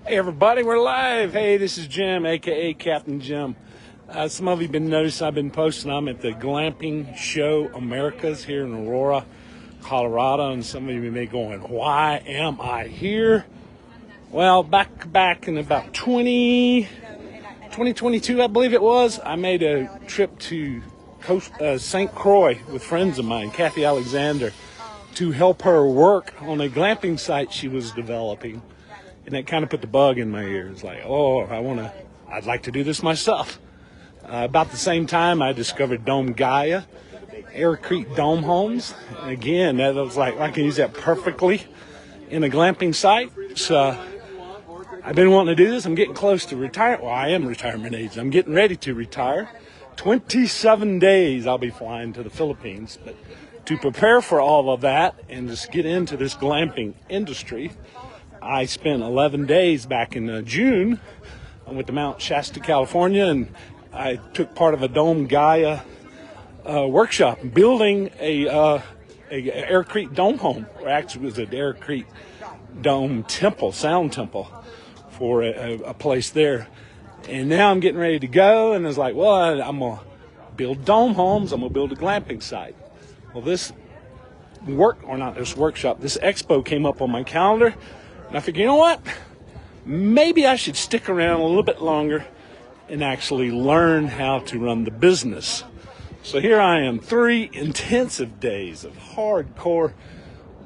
Hey everybody, we're live. Hey, this is Jim, aka Captain Jim. Some of you have been noticing I've been posting. I'm at the Glamping Show Americas here in Aurora, Colorado, and some of you may be going, why am I here? Well, back in about 2022, I believe it was, I made a trip to St. Croix with friends of mine, Kathy Alexander, to help her work on a glamping site she was developing. And that kind of put the bug in my ear. It's like, I'd like to do this myself. About the same time, I discovered Domegaia, aircrete dome homes. And again, that was like, I can use that perfectly in a glamping site. So I've been wanting to do this. I'm getting close to retire. Well, I am retirement age. I'm getting ready to retire. 27 days I'll be flying to the Philippines. But to prepare for all of that and just get into this glamping industry, I spent 11 days back in June. I went to Mount Shasta, California, and I took part of a Domegaia workshop building a aircrete dome home. Or actually, it was an aircrete dome temple, sound temple, for a place there. And now I'm getting ready to go, and it's like, well, I'm going to build dome homes. I'm going to build a glamping site. Well, this workshop, this expo came up on my calendar. And I figured, you know what? Maybe I should stick around a little bit longer and actually learn how to run the business. So here I am, 3 intensive days of hardcore,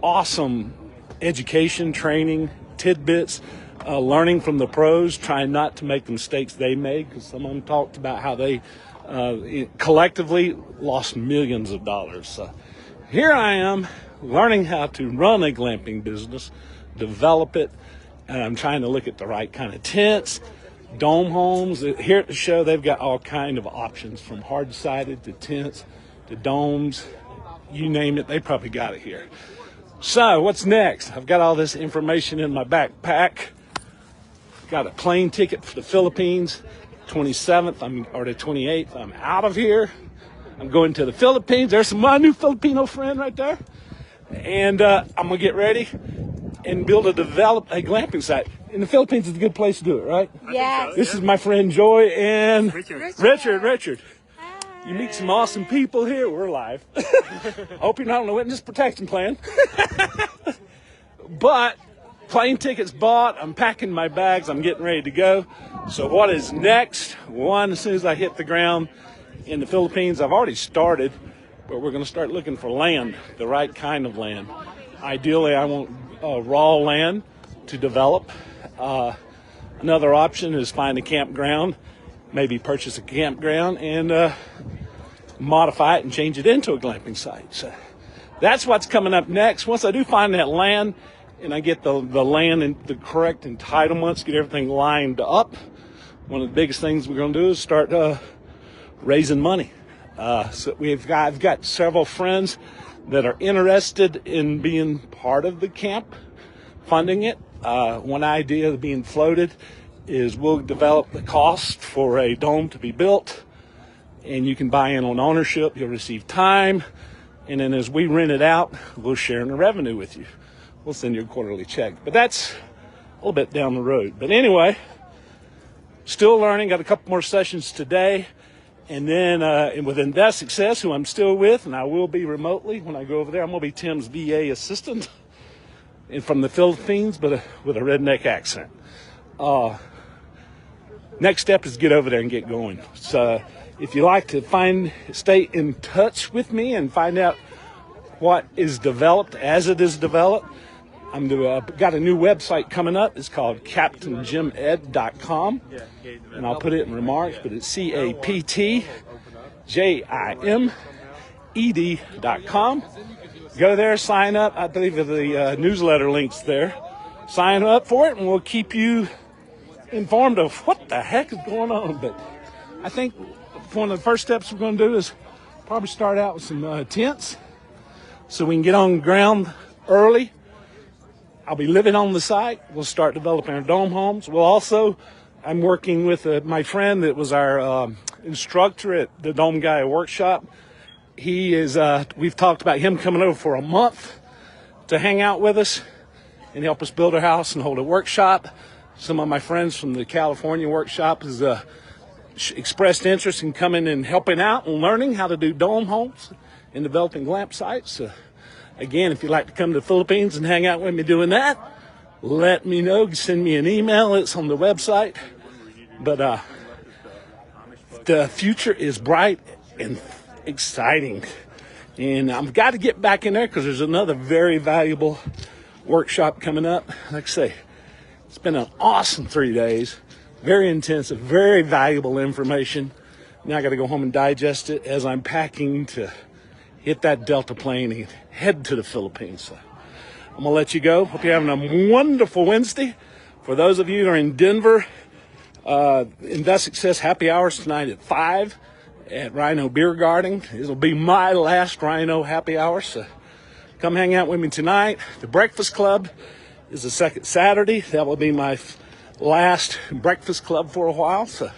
awesome education, training, tidbits, learning from the pros, trying not to make the mistakes they made, because some of them talked about how they collectively lost millions of dollars. So here I am, learning how to run a glamping business, develop it, and I'm trying to look at the right kind of tents, dome homes. Here at the show, they've got all kind of options, from hard-sided to tents to domes, you name it, they probably got it here. So what's next? I've got all this information in my backpack. Got a plane ticket for the Philippines, 27th or the 28th. I'm out of here. I'm going to the Philippines. There's my new Filipino friend right there. And I'm going to get ready and develop a glamping site. In the Philippines is a good place to do it, right? Yes. This is my friend Joy and Richard. Hi. You meet some awesome people here. We're live. Hope you're not on the witness protection plan. But plane tickets bought. I'm packing my bags. I'm getting ready to go. So what is next? One, as soon as I hit the ground in the Philippines, I've already started, but we're going to start looking for land, the right kind of land. Ideally, I want raw land to develop. Another option is find a campground, maybe purchase a campground and modify it and change it into a glamping site. So that's what's coming up next. Once I do find that land and I get the land and the correct entitlements, get everything lined up, one of the biggest things we're going to do is start raising money. So I've got several friends that are interested in being part of the camp, funding it. One idea being floated is we'll develop the cost for a dome to be built, and you can buy in on ownership. You'll receive time, and then as we rent it out, we'll share in the revenue with you. We'll send you a quarterly check, but that's a little bit down the road. But anyway, still learning. Got a couple more sessions today. And then with Invest Success, who I'm still with, and I will be remotely when I go over there. I'm going to be Tim's VA assistant and from the Philippines, but with a redneck accent. Next step is get over there and get going. So if you like to stay in touch with me and find out what is developed as it is developed, got a new website coming up. It's called CaptainJimEd.com, and I'll put it in remarks, but it's CaptJimEd.com. Go there, sign up. I believe the newsletter link's there. Sign up for it, and we'll keep you informed of what the heck is going on. But I think one of the first steps we're going to do is probably start out with some tents so we can get on the ground early. I'll be living on the site. We'll start developing our dome homes. I'm working with my friend that was our instructor at the Domegaia workshop. We've talked about him coming over for a month to hang out with us and help us build a house and hold a workshop. Some of my friends from the California workshop has expressed interest in coming and helping out and learning how to do dome homes and developing glamp sites. Again, if you'd like to come to the Philippines and hang out with me doing that, let me know. Send me an email. It's on the website. But the future is bright and exciting. And I've got to get back in there because there's another very valuable workshop coming up. Like I say, it's been an awesome 3 days. Very intensive, very valuable information. Now I got to go home and digest it as I'm packing to hit that Delta plane and head to the Philippines. So I'm going to let you go. Hope you're having a wonderful Wednesday. For those of you that are in Denver, Invest Success happy hours tonight at 5 at Rhino Beer Garden. It'll be my last Rhino happy hour. So come hang out with me tonight. The Breakfast Club is the second Saturday. That will be my last breakfast club for a while. So,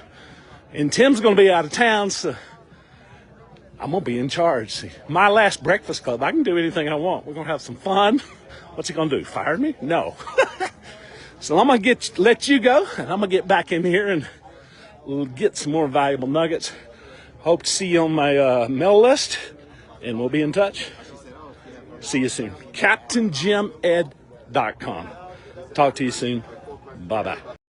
and Tim's going to be out of town, so I'm going to be in charge. See, my last breakfast club, I can do anything I want. We're going to have some fun. What's he going to do? Fire me? No. So I'm going to let you go, and I'm going to get back in here and we'll get some more valuable nuggets. Hope to see you on my mail list, and we'll be in touch. See you soon. CaptainJimEd.com. Talk to you soon. Bye-bye.